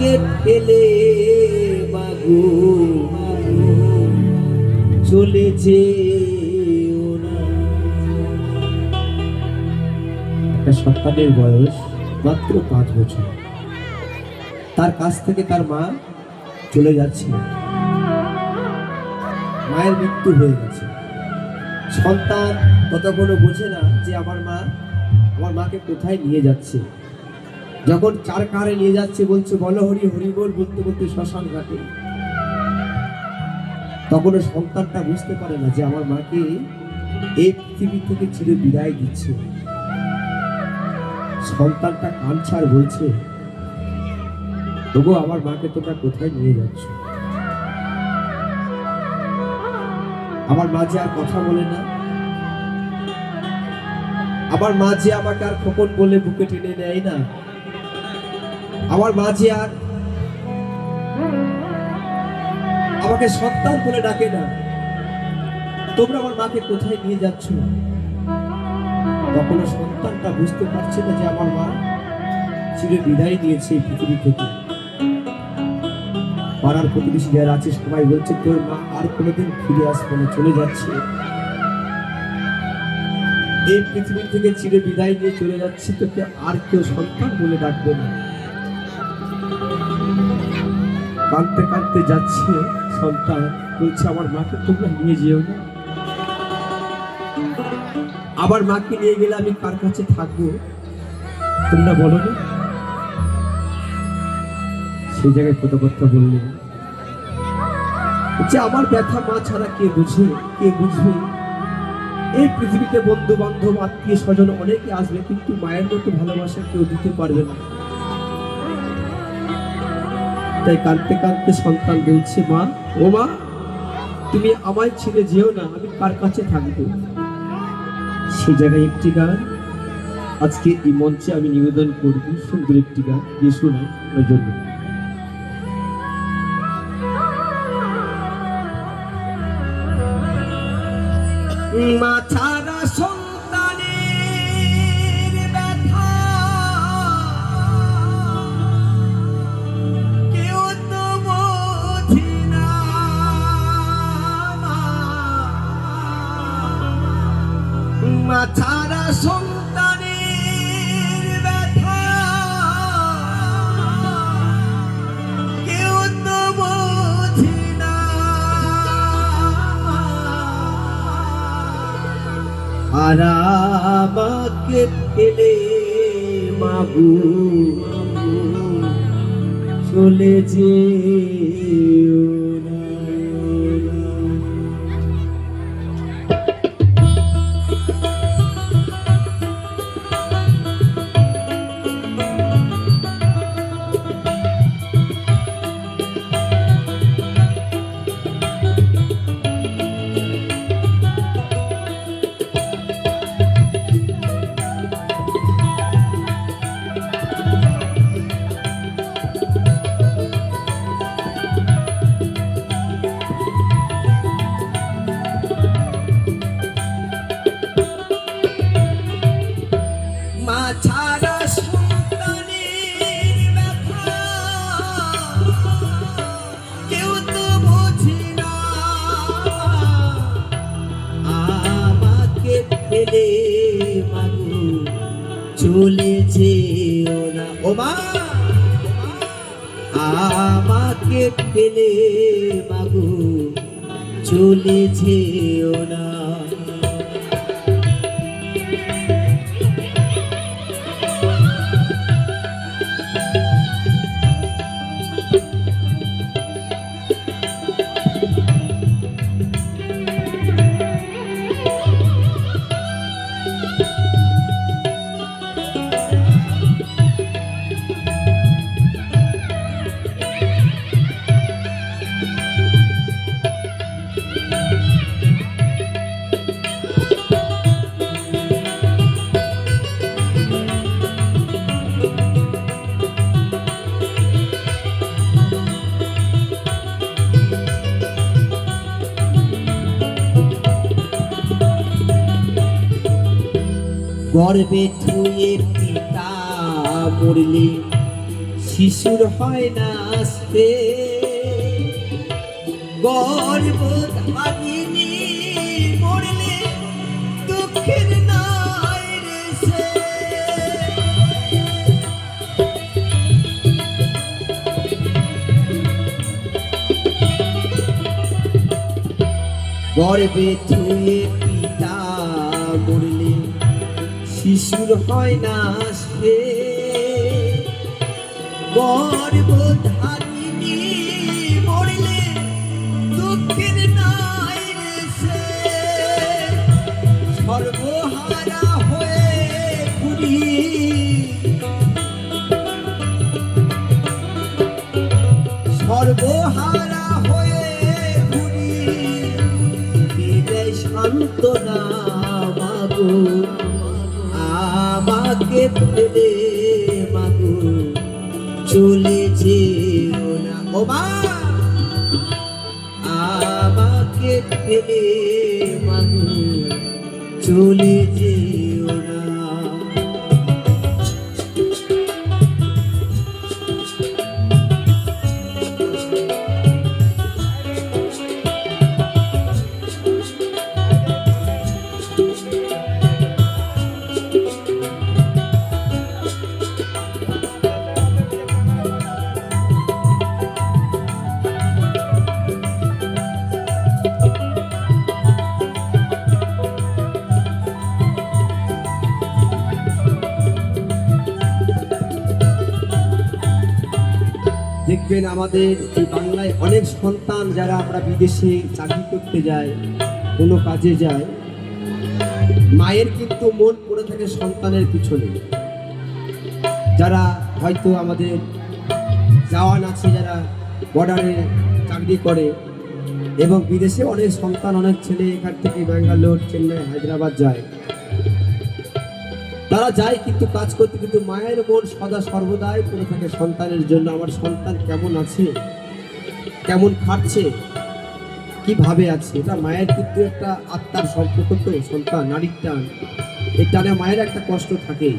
আমাকে ফেলে মাগো চলে যেও না। একটা সন্তানের বয়স মাত্র 5 বছর, তার কাছ থেকে তার মা চলে যাচ্ছে, মায়ের মৃত্যু হয়ে গেছে। সন্তান ততক্ষণ বোঝে না যে আমার মাকে কোথায় নিয়ে যাচ্ছে। যখন 4 কারে নিয়ে যাচ্ছে, বলছে বলো হরি হরি বল বলতে বলতে শ্মশান ঘাটে, তখনও সন্তানটা বুঝতে পারে না যে আমার মাকে এই পৃথিবী থেকে চির বিদায় দিচ্ছে। সন্তানটা কাঁদছে বলছে, তবু আমার মাকে তোমরা কোথায় নিয়ে যাচ্ছ? আমার মা যে আর কথা বলে না, আমার মা যে আমাকে আর খোকন বলে বুকে টেনে নেয় না, আমার মা যে আর আমাকে সন্তান বলে ডাকে না, তোমরা আমার মাকে কোথায় নিয়ে যাচ্ছ? তখন সন্তানটা বুঝতে পারছে না যে আমার মা চির বিদায় দিয়েছে এই পৃথিবী থেকে। পাড়ার প্রতিবেশী যারা আছে সবাই বলছে তোর মা আর কোনোদিন ফিরে আসবে না, চলে যাচ্ছে, এই পৃথিবী থেকে চির বিদায় নিয়ে চলে যাচ্ছে, তোকে আর কেউ সন্তান বলে ডাকবে না। কাঁদতে কাঁদতে যাচ্ছে সন্তান, বলছে আমার মাকে তোমরা নিয়ে যেও না, আমার মাকে নিয়ে গেলে আমি কার কাছে থাকবো তোমরা বলো না। সেই জায়গায় কথাবার্তা বললে যে আমার ব্যথা মা ছাড়া কে বুঝে, কে বুঝবে? এই পৃথিবীতে বন্ধু বান্ধব আত্মীয় স্বজন অনেকে আসবে, কিন্তু মায়ের মতো ভালোবাসা কেউ দিতে পারবে না। তাই কাঁদতে কাঁদতে সন্তান বলছে, মা ও মা তুমি আমায় ছেড়ে যেও না, আমি কার কাছে থাকবো? সেই জায়গায় একটি গান আজকে এই মঞ্চে আমি নিবেদন করব, সুন্দর একটি গান দিয়ে শোনাই ওই জন্য। মা ছাড়া সন্তানের ব্যথা কেউ তো বোঝে না, মা ছাড়া সন্তানের ব্যথা কেউ তো বোঝে না, আর আমাকে ফেলে মাগো চলে যেও না। চলে যেও না ও মা, আমাকে ফেলে মাগো চলে যেও না। গর্বে থুয়ে পিতা মরলে শিশুর হয় না আসতে গর্ভধারিণী মরলে দুঃখের নাই রে সে। গর্ভে ছুঁয়ে পিতা মরলে শিশুর হয় না সে গর্ভধারিণী মরলে দুঃখের নাই রে সে। সর্বহারা হয়ে ঘুরি সর্বহারা হয়ে ঘুরি দিলে সান্ত্বনা মাগো আমাকে ফেলে মাগো চলে যেও না ও মা আমাকে ফেলে মাগো চলে যেও না। দেখবেন আমাদের এই বাংলায় অনেক সন্তান যারা আমরা বিদেশে চাকরি করতে যাই কোনো কাজে যায় মায়ের কিন্তু মন পড়ে থাকে সন্তানের পিছনে। যারা হয়তো আমাদের জওয়ান আছে যারা বর্ডারে চাকরি করে এবং বিদেশে অনেক সন্তান অনেক ছেলে এখান থেকে ব্যাঙ্গালোর চেন্নাই হায়দ্রাবাদ যায় তারা যায় কিন্তু কাজ করতে কিন্তু মায়ের মন সদা সর্বদাই পড়ে থাকে সন্তানের জন্য। আমার সন্তান কেমন আছে কেমন খাচ্ছে কিভাবে আছে এটা মায়ের কিন্তু একটা আত্মার সম্পর্ক তো সন্তান নারীর টান এই টানে মায়ের একটা কষ্ট থাকে।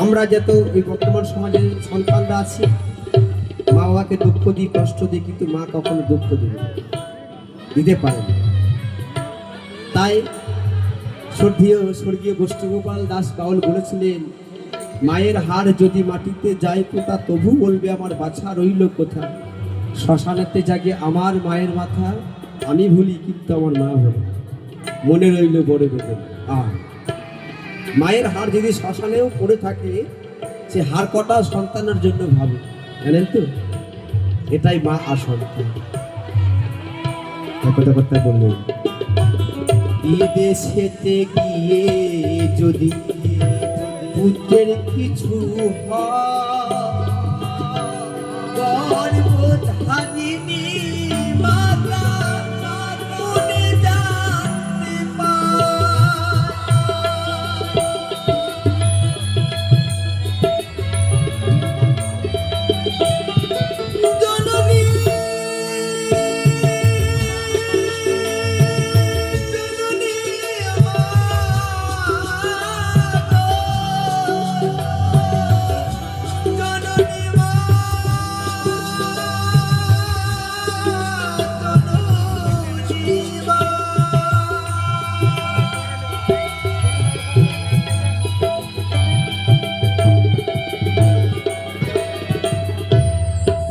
আমরা যত এই বর্তমান সমাজে সন্তানরা আছি মা বাবাকে দুঃখ দিই কষ্ট দিই কিন্তু মা কখনো দুঃখ দিতে পারে না। তাই স্বর্গীয় গোষ্ঠীগোপাল দাস বাউল বলেছিলেন মায়ের হাড় যদি মাটিতে যায় কোথা তবু বলবে আমার বাছা রইল কোথা। শ্মশানেতে জাগে আমার মায়ের মাথা আমি ভুলি কিন্তু আমার মা ভুলি মনে রইল বড় বেদনা। মায়ের হাড় যদি শ্মশানেও পড়ে থাকে সে হাড় কটা সন্তানের জন্য ভাবে জানেন তো। এটাই মা আর সন্তান। কথা বললেন বিদেশেতে গিয়ে যদি পুত্রের কিছু গর্ভধারিণী মাতা মনে জানতে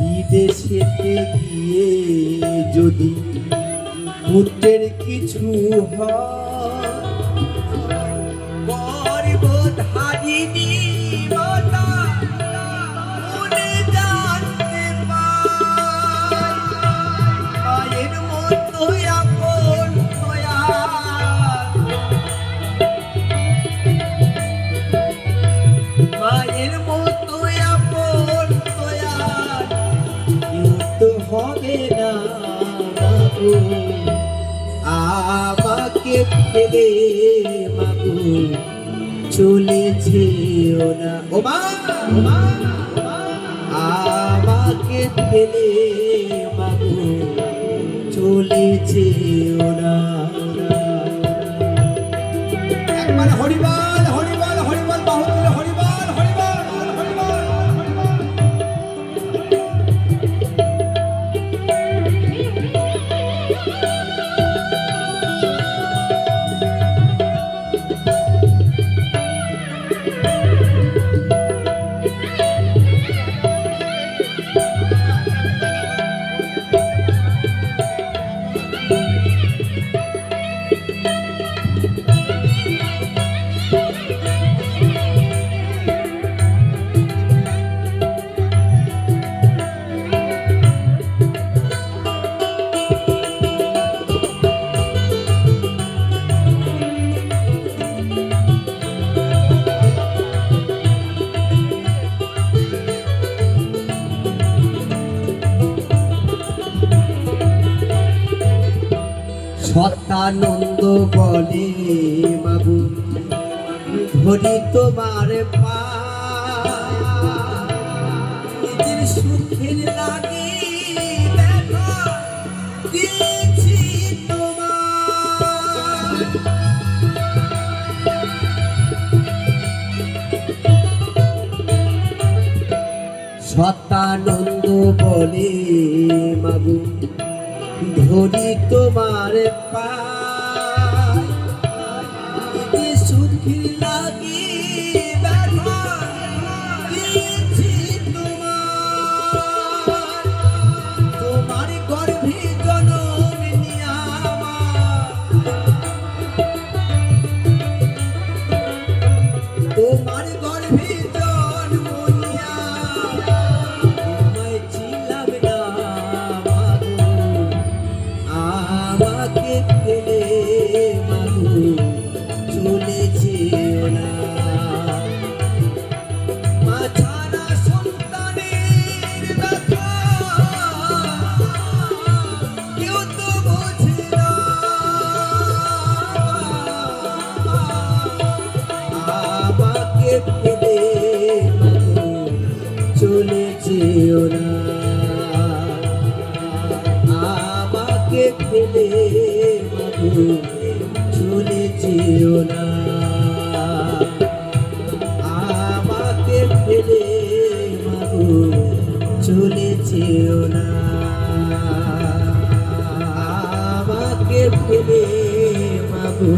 বিদেশেতে গিয়ে যদি পুত্রের কিছু গর্ভধারিণী মাতা মনে জানতে পায়ের মতো আপন মায়ের মতো আপন হবে না আমাকে ফেলে মাগো চলে যেও না ও মা আমাকে ফেলে মাগো চলে যেও না। একবার হরিবল হরিবল হরিবল বাহুল হরিবল হরিবল হরিবল। সত্যানন্দ বলে মাগো ধরি তোমার পা নিজের সুখের লাগে ব্যথা দিয়েছি তোমার। সত্যানন্দ বলে মাগো ধরি তোমার পায়ে সুখী লাগে ব্যথা দিয়েছি তোমার। তোমার গর্ভে জনম নিয়া তোমার গর্ভে জন্ম নিয়া তোমায় ছিলাম না মাগো আমাকে ফেলে মাগো চলে যেও না। মা ছাড়া সন্তানের ব্যথা কেউ তো বোঝে না। আমাকে ফেলে মাগো চলে যেও না। আমাকে ফেলে মাগো চলে যেও না। আমাকে ফেলে মাগো চলে যেও না। আমাকে ফেলে মাগো